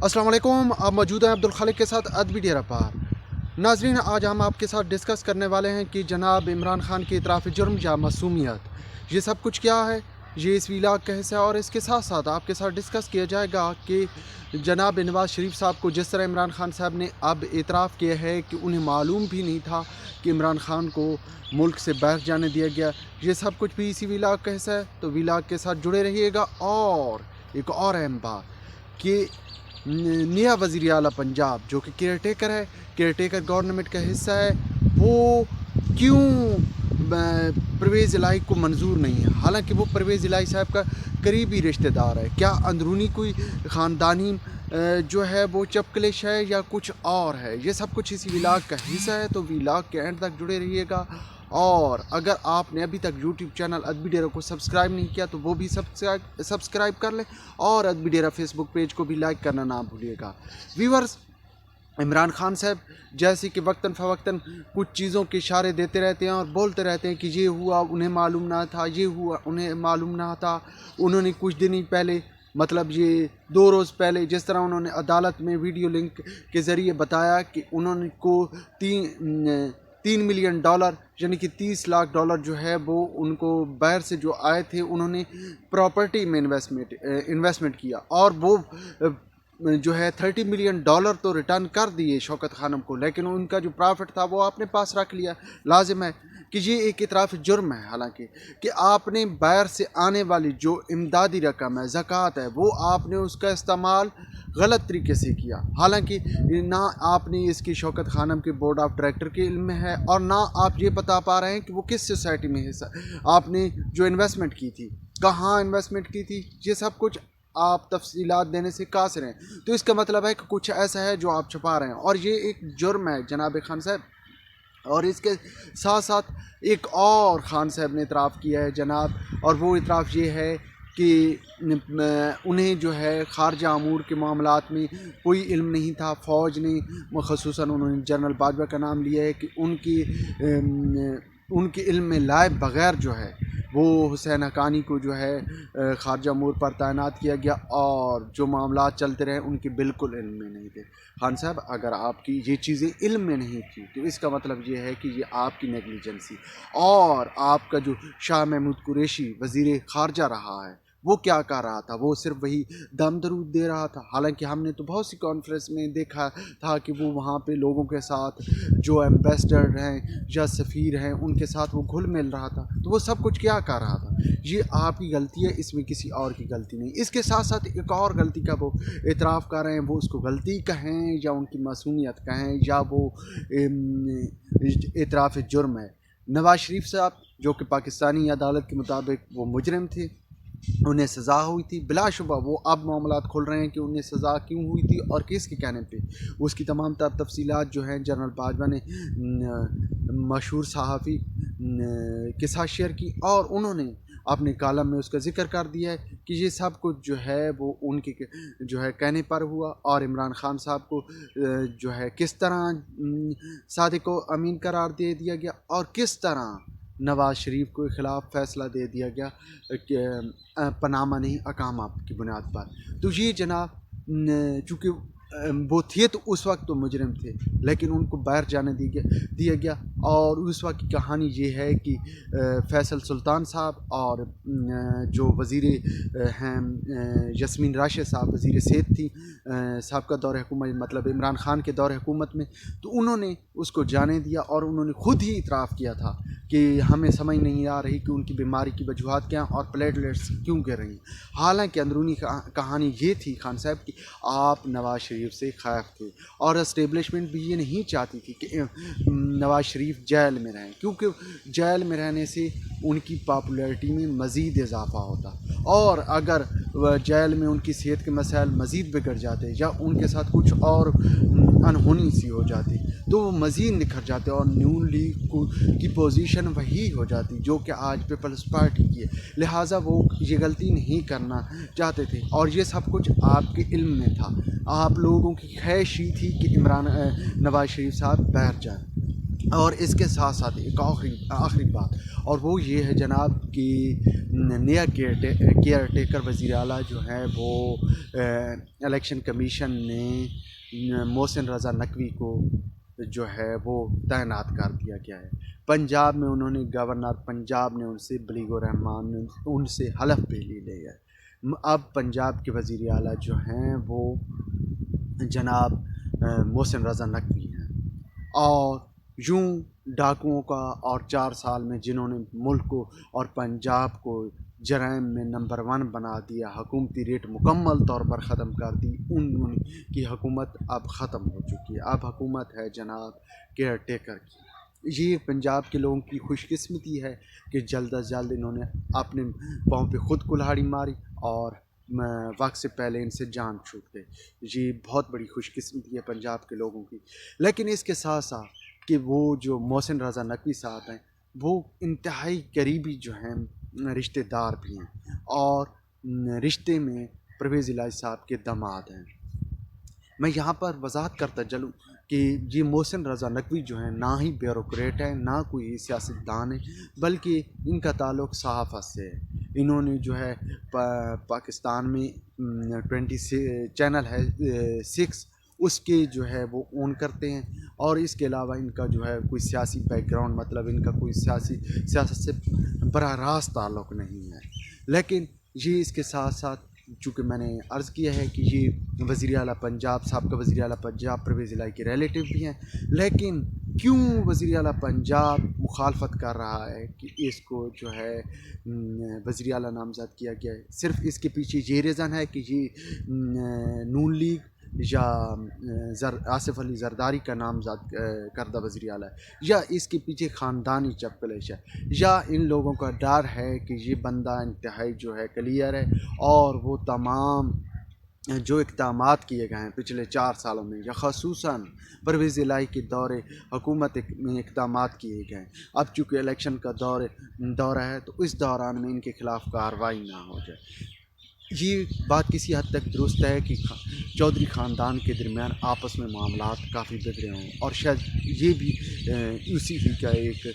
अस्सलाम वालेकुम। आप मौजूद हैं अब्दुल खालिक के साथ अदबी डेरा पर। नाजरीन, आज हम आपके साथ डिस्कस करने वाले हैं कि जनाब इमरान खान की इतराफ़ जुर्म या मासूमियत ये सब कुछ क्या है, ये इस व्लॉग का हिस्सा है। और इसके साथ साथ आपके साथ डिस्कस किया जाएगा कि जनाब नवाज शरीफ साहब को जिस तरह इमरान खान साहब ने अब इतराफ़ किया है कि उन्हें मालूम भी नहीं था कि इमरान खान को मुल्क से बाहर जाने दिया गया, ये सब कुछ भी इसी व्लॉग का हिस्सा है। तो व्लॉग के साथ जुड़े रहिएगा। और एक और अहम बात कि नया वज़ीर आला पंजाब जो कि केयर टेकर है, केयर टेकर गवर्नमेंट का हिस्सा है, वो क्यों परवेज़ इलाही को मंजूर नहीं है, हालांकि वो परवेज़ इलाही साहब का करीबी रिश्तेदार है। क्या अंदरूनी कोई ख़ानदानी जो है वो चपकलिश है या कुछ और है, ये सब कुछ इसी व्लॉग का हिस्सा है। तो व्लॉग के एंड तक जुड़े रहिएगा। और अगर आपने अभी तक यूट्यूब चैनल अदबी डेरा को सब्सक्राइब नहीं किया तो वो भी सब्सक्राइब कर लें, और अदबी डेरा फेसबुक पेज को भी लाइक करना ना भूलिएगा। व्यूअर्स, इमरान खान साहब जैसे कि वक्तन फ़वक्तन कुछ चीज़ों के इशारे देते रहते हैं और बोलते रहते हैं कि ये हुआ उन्हें मालूम ना था, ये हुआ उन्हें मालूम ना था। उन्होंने कुछ दिन ही पहले, मतलब ये 2 रोज़ पहले, जिस तरह उन्होंने अदालत में वीडियो लिंक के ज़रिए बताया कि उन्होंने को 3 मिलियन डॉलर यानी कि 30 लाख डॉलर जो है वो उनको बाहर से जो आए थे, उन्होंने प्रॉपर्टी में इन्वेस्टमेंट किया, और वो जो है 30 मिलियन डॉलर तो रिटर्न कर दिए शौकत खानम को, लेकिन उनका जो प्रॉफिट था वो आपने पास रख लिया। लाजिम है कि ये एक इतराफ़ जुर्म है, हालांकि कि आपने बाहर से आने वाली जो इमदादी रकम है, ज़कात है, वो आपने उसका इस्तेमाल गलत तरीके से किया। हालांकि ना आपने इसकी शौकत खानम के बोर्ड ऑफ डायरेक्टर के इल्म में है, और ना आप ये बता पा रहे हैं कि वो किस सोसाइटी में हिस्सा आपने जो इन्वेस्टमेंट की थी, कहाँ इन्वेस्टमेंट की थी, ये सब कुछ आप तफसीलात देने से कासिर हैं। तो इसका मतलब है कि कुछ ऐसा है जो आप छुपा रहे हैं, और ये एक जुर्म है जनाब खान साहब। और इसके साथ साथ एक और खान साहब ने इतराफ़ किया है जनाब, और वो इतराफ़ ये है कि उन्हें जो है खारजा अमूर के मामलात में कोई इल्म नहीं था। फ़ौज ने ख़ुसूसन उन्होंने जनरल बाजवा का नाम लिया है कि उनके इल्म में लाए बग़ैर जो है वो हुसैन हक़ानी को जो है खारजा अमूर पर तैनात किया गया, और जो मामलात चलते रहे उनके बिल्कुल इल्म में नहीं थे। खान साहब, अगर आपकी ये चीज़ें इल्म में नहीं थी तो इसका मतलब ये है कि ये आपकी नेगलिजेंसी, और आपका जो शाह महमूद कुरैशी वज़ीर ख़ारजा रहा है वो क्या कर रहा था, वो सिर्फ वही दम दरूद दे रहा था। हालांकि हमने तो बहुत सी कॉन्फ्रेंस में देखा था कि वो वहाँ पे लोगों के साथ जो एम्बेसडर हैं या सफ़ीर हैं उनके साथ वो घुल मिल रहा था। तो वो सब कुछ क्या कर रहा था, ये आपकी गलती है, इसमें किसी और की गलती नहीं। इसके साथ साथ एक और गलती का वो इतराफ़ कर रहे हैं, वो उसको गलती कहें या उनकी मासूमियत कहें या वो इतराफ़ जुर्म है। नवाज शरीफ साहब जो कि पाकिस्तानी अदालत के मुताबिक वो मुजरिम थे, उन्हें सज़ा हुई थी, बिलाशुबा वो अब मामलात खुल रहे हैं कि उन्हें सज़ा क्यों हुई थी और किसके कहने पे। उसकी तमाम तफसीलात जो हैं जनरल बाजवा ने मशहूर सहाफ़ी के साथ शेयर की, और उन्होंने अपने कालम में उसका ज़िक्र कर दिया है कि ये सब कुछ जो है वो उनके जो है कहने पर हुआ, और इमरान खान साहब को जो है किस तरह सादिक को अमीन करार दे दिया गया, और किस तरह नवाज शरीफ के ख़िलाफ़ फ़ैसला दे दिया गया कि पनामा नहीं अकामा की बुनियाद पर। तो ये जनाब चूँकि वो थे तो उस वक्त तो मुजरिम थे, लेकिन उनको बाहर जाने दिया गया। और उस वक्त की कहानी ये है कि फैसल सुल्तान साहब और जो वज़ीर हैं यास्मीन राशिद साहब, वज़ीर सेहत थी सबका दौर हुकूमत, मतलब इमरान खान के दौर हुकूमत में, तो उन्होंने उसको जाने दिया, और उन्होंने ख़ुद ही इतराफ़ किया था कि हमें समझ नहीं आ रही कि उनकी बीमारी की वजूहात क्या और प्लेटलेट्स क्यों गिर रही। हालांकि अंदरूनी कहानी ये थी खान साहब कि आप नवाज शरीफ से खैफ थे, और इस्टेब्लिशमेंट भी ये नहीं चाहती थी कि नवाज शरीफ जेल में रहें, क्योंकि जेल में रहने से उनकी पॉपुलैरिटी में मज़ीद इजाफ़ा होता, और अगर जेल में उनकी सेहत के मसाइल मज़ीद बिगड़ जाते या उनके साथ कुछ और अनहोनी सी हो जाती तो वो मज़ीद निखर जाते, और नून लीग की पोजीशन वही हो जाती जो कि आज पीपल्स पार्टी की है। लिहाजा वो ये गलती नहीं करना चाहते थे, और ये सब कुछ आपके इल्म में था। आप लोगों की ख्वाहिश ही थी कि नवाज शरीफ साहब बाहर जाएँ। और इसके साथ साथ एक आखिरी बात, और वो ये है जनाब कि نیا کیئر ٹیکر وزیر اعلیٰ جو ہیں وہ الیکشن کمیشن نے محسن رضا نقوی کو جو ہے وہ تعینات کر دیا گیا ہے۔ پنجاب میں انہوں نے گورنر پنجاب نے ان سے بلیغ الرحمان نے ان سے حلف بھی لے ہے۔ اب پنجاب کے وزیر اعلیٰ جو ہیں وہ جناب محسن رضا نقوی ہیں، اور یوں ڈاکوؤں کا اور 4 سال میں جنہوں نے ملک کو اور پنجاب کو جرائم میں نمبر 1 بنا دیا، حکومتی ریٹ مکمل طور پر ختم کر دی، ان کی حکومت اب ختم ہو چکی ہے۔ اب حکومت ہے جناب کیئر ٹیکر کی۔ یہ پنجاب کے لوگوں کی خوش قسمتی ہے کہ جلد از جلد انہوں نے اپنے پاؤں پہ خود کلہاڑی ماری اور وقت سے پہلے ان سے جان چھوٹ گئی۔ یہ بہت بڑی خوش قسمتی ہے پنجاب کے لوگوں کی۔ لیکن اس کے ساتھ ساتھ کہ وہ جو محسن رضا نقوی صاحب ہیں وہ انتہائی قریبی جو ہیں رشتہ دار بھی ہیں، اور رشتے میں پرویز الہی صاحب کے داماد ہیں۔ میں یہاں پر وضاحت کرتا چلوں کہ یہ محسن رضا نقوی جو ہیں نہ ہی بیوروکریٹ ہیں، نہ کوئی سیاستدان ہے، بلکہ ان کا تعلق صحافت سے ہے۔ انہوں نے جو ہے پاکستان میں 26 چینل ہے 6، اس کے جو ہے وہ اون کرتے ہیں، اور اس کے علاوہ ان کا جو ہے کوئی سیاسی بیک گراؤنڈ، مطلب ان کا کوئی سیاست سے براہ راست تعلق نہیں ہے۔ لیکن یہ اس کے ساتھ ساتھ چونکہ میں نے عرض کیا ہے کہ یہ وزیر اعلیٰ پنجاب صاحب کا وزیر اعلیٰ پنجاب پرویز الہی کے ریلیٹیو بھی ہیں، لیکن کیوں وزیر اعلیٰ پنجاب مخالفت کر رہا ہے کہ اس کو جو ہے وزیر اعلیٰ نامزد کیا گیا ہے؟ صرف اس کے پیچھے یہ ریزن ہے کہ یہ نون لیگ یا آصف علی زرداری کا نامزد کردہ وزیر اعلیٰ ہے، یا اس کے پیچھے خاندانی چپکلش ہے، یا ان لوگوں کا ڈر ہے کہ یہ بندہ انتہائی جو ہے کلیئر ہے، اور وہ تمام جو اقدامات کیے گئے ہیں پچھلے 4 سالوں میں، یا خصوصاً پرویز الہی کے دور حکومت میں اقدامات کیے گئے ہیں، اب چونکہ الیکشن کا دورہ ہے تو اس دوران میں ان کے خلاف کارروائی نہ ہو جائے۔ یہ بات کسی حد تک درست ہے کہ چودھری خاندان کے درمیان آپس میں معاملات کافی بگڑے ہوں، اور شاید یہ بھی اسی ہی کا ایک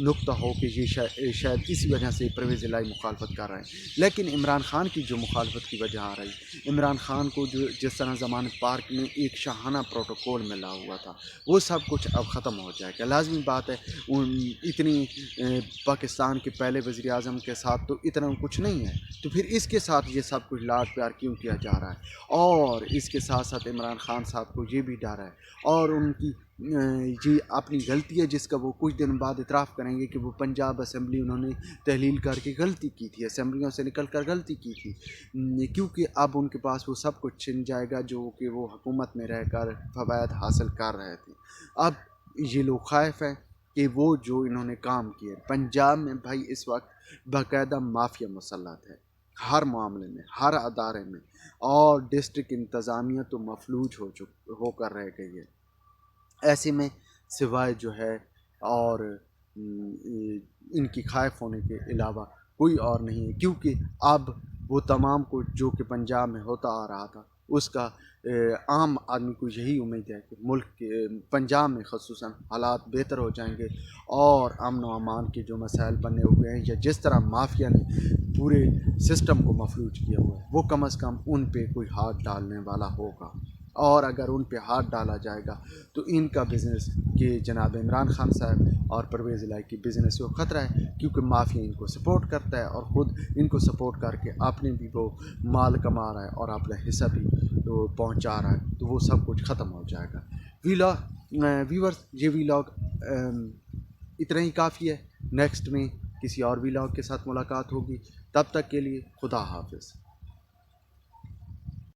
نقطہ ہو کہ یہ شاید اسی وجہ سے پرویز الہی مخالفت کر رہے ہیں۔ لیکن عمران خان کی جو مخالفت کی وجہ آ رہی، عمران خان کو جو جس طرح ضمانت پارک میں ایک شاہانہ پروٹوکول ملا ہوا تھا، وہ سب کچھ اب ختم ہو جائے گا۔ لازمی بات ہے، اتنی پاکستان کے پہلے وزیر اعظم کے ساتھ تو اتنا کچھ نہیں ہے، تو پھر اس کے ساتھ یہ سب کچھ لاڈ پیار کیوں کیا جا رہا ہے؟ اور اس کے ساتھ ساتھ عمران خان صاحب کو یہ بھی ڈر ہے، اور ان کی یہ اپنی غلطی ہے جس کا وہ کچھ دن بعد اعتراف کریں گے کہ وہ پنجاب اسمبلی انہوں نے تحلیل کر کے غلطی کی تھی، اسمبلیوں سے نکل کر غلطی کی تھی، کیونکہ اب ان کے پاس وہ سب کچھ چھن جائے گا جو کہ وہ حکومت میں رہ کر فوائد حاصل کر رہے تھے۔ اب یہ لوگ خائف ہیں کہ وہ جو انہوں نے کام کیے پنجاب میں، بھائی اس وقت باقاعدہ مافیا مسلط ہے ہر معاملے میں، ہر ادارے میں، اور ڈسٹرکٹ انتظامیہ تو مفلوج ہو کر رہ گئی ہے۔ ایسے میں سوائے جو ہے اور ان کی خائف ہونے کے علاوہ کوئی اور نہیں ہے، کیونکہ اب وہ تمام کچھ جو کہ پنجاب میں ہوتا آ رہا تھا اس کا عام آدمی کو یہی امید ہے کہ ملک کے پنجاب میں خصوصاً حالات بہتر ہو جائیں گے، اور امن و امان کے جو مسائل بنے ہوئے ہیں، یا جس طرح مافیا نے پورے سسٹم کو مفلوج کیا ہوا ہے، وہ کم از کم ان پہ کوئی ہاتھ ڈالنے والا ہوگا۔ اور اگر ان پہ ہاتھ ڈالا جائے گا تو ان کا بزنس کہ جناب عمران خان صاحب اور پرویز الہی کی بزنس کو خطرہ ہے، کیونکہ مافیا ان کو سپورٹ کرتا ہے، اور خود ان کو سپورٹ کر کے اپنے بھی وہ مال کما رہا ہے اور اپنا حصہ بھی پہنچا رہا ہے، تو وہ سب کچھ ختم ہو جائے گا۔ ویورز، یہ ویلاگ اتنا ہی کافی ہے۔ نیکسٹ میں کسی اور ویلاگ کے ساتھ ملاقات ہوگی، تب تک کے لیے خدا حافظ۔